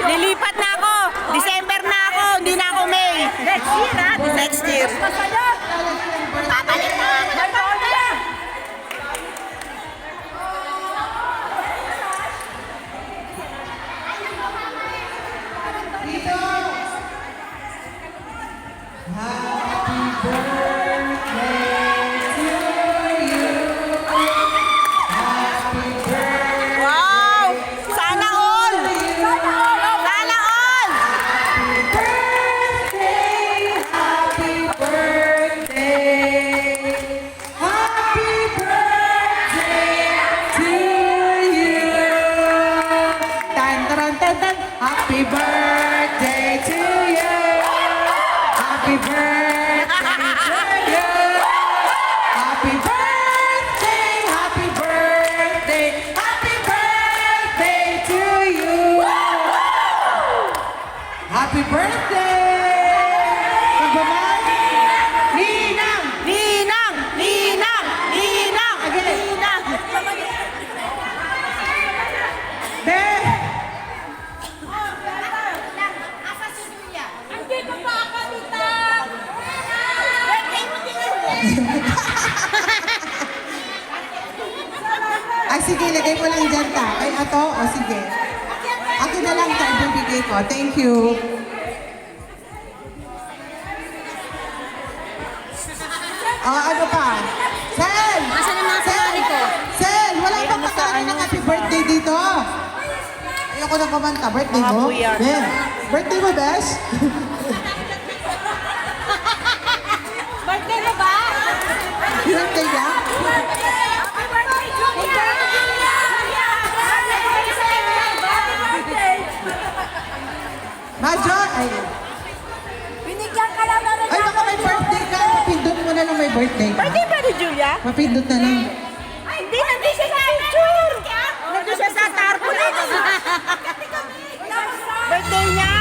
Lilipat na ako. December na ako. Hindi na ako May. Next year, ha? Next year. Papalit na ako ng pamilya. Wow! Sana all! Sana all! Happy birthday to you. Happy birthday to you. Happy birthday, happy birthday, happy birthday to you. Happy birthday. Pagbaman. Ninang. Ninang! Ninang! Ninang! Again. Ninang! Be. Andito pa ako, tita! Birthday mo, tita! Ay, sige, lagay mo lang dyan ta. Ay, ato? O, sige. Akin na lang ta, ibibigay ko. Thank you. Ano pa? Sel! Nasaan ang mga kumari ko? Sel, wala bang pagkain ng happy birthday dito? Ayoko na kumanta. Birthday Mga mo? buyar. Ben, birthday mo, Besh? Birthday mo ba? Birthday niya? Happy birthday, Julia! Major! Ay, Binigyan ka lang na rin. ay, baka may birthday ka. Mapindot mo na lang may birthday ka. Birthday ba ni Julia? Mapindot na lang. Ay, hindi, nandun siya sa picture. Nandun siya sa tarpaulin. Birthday niya.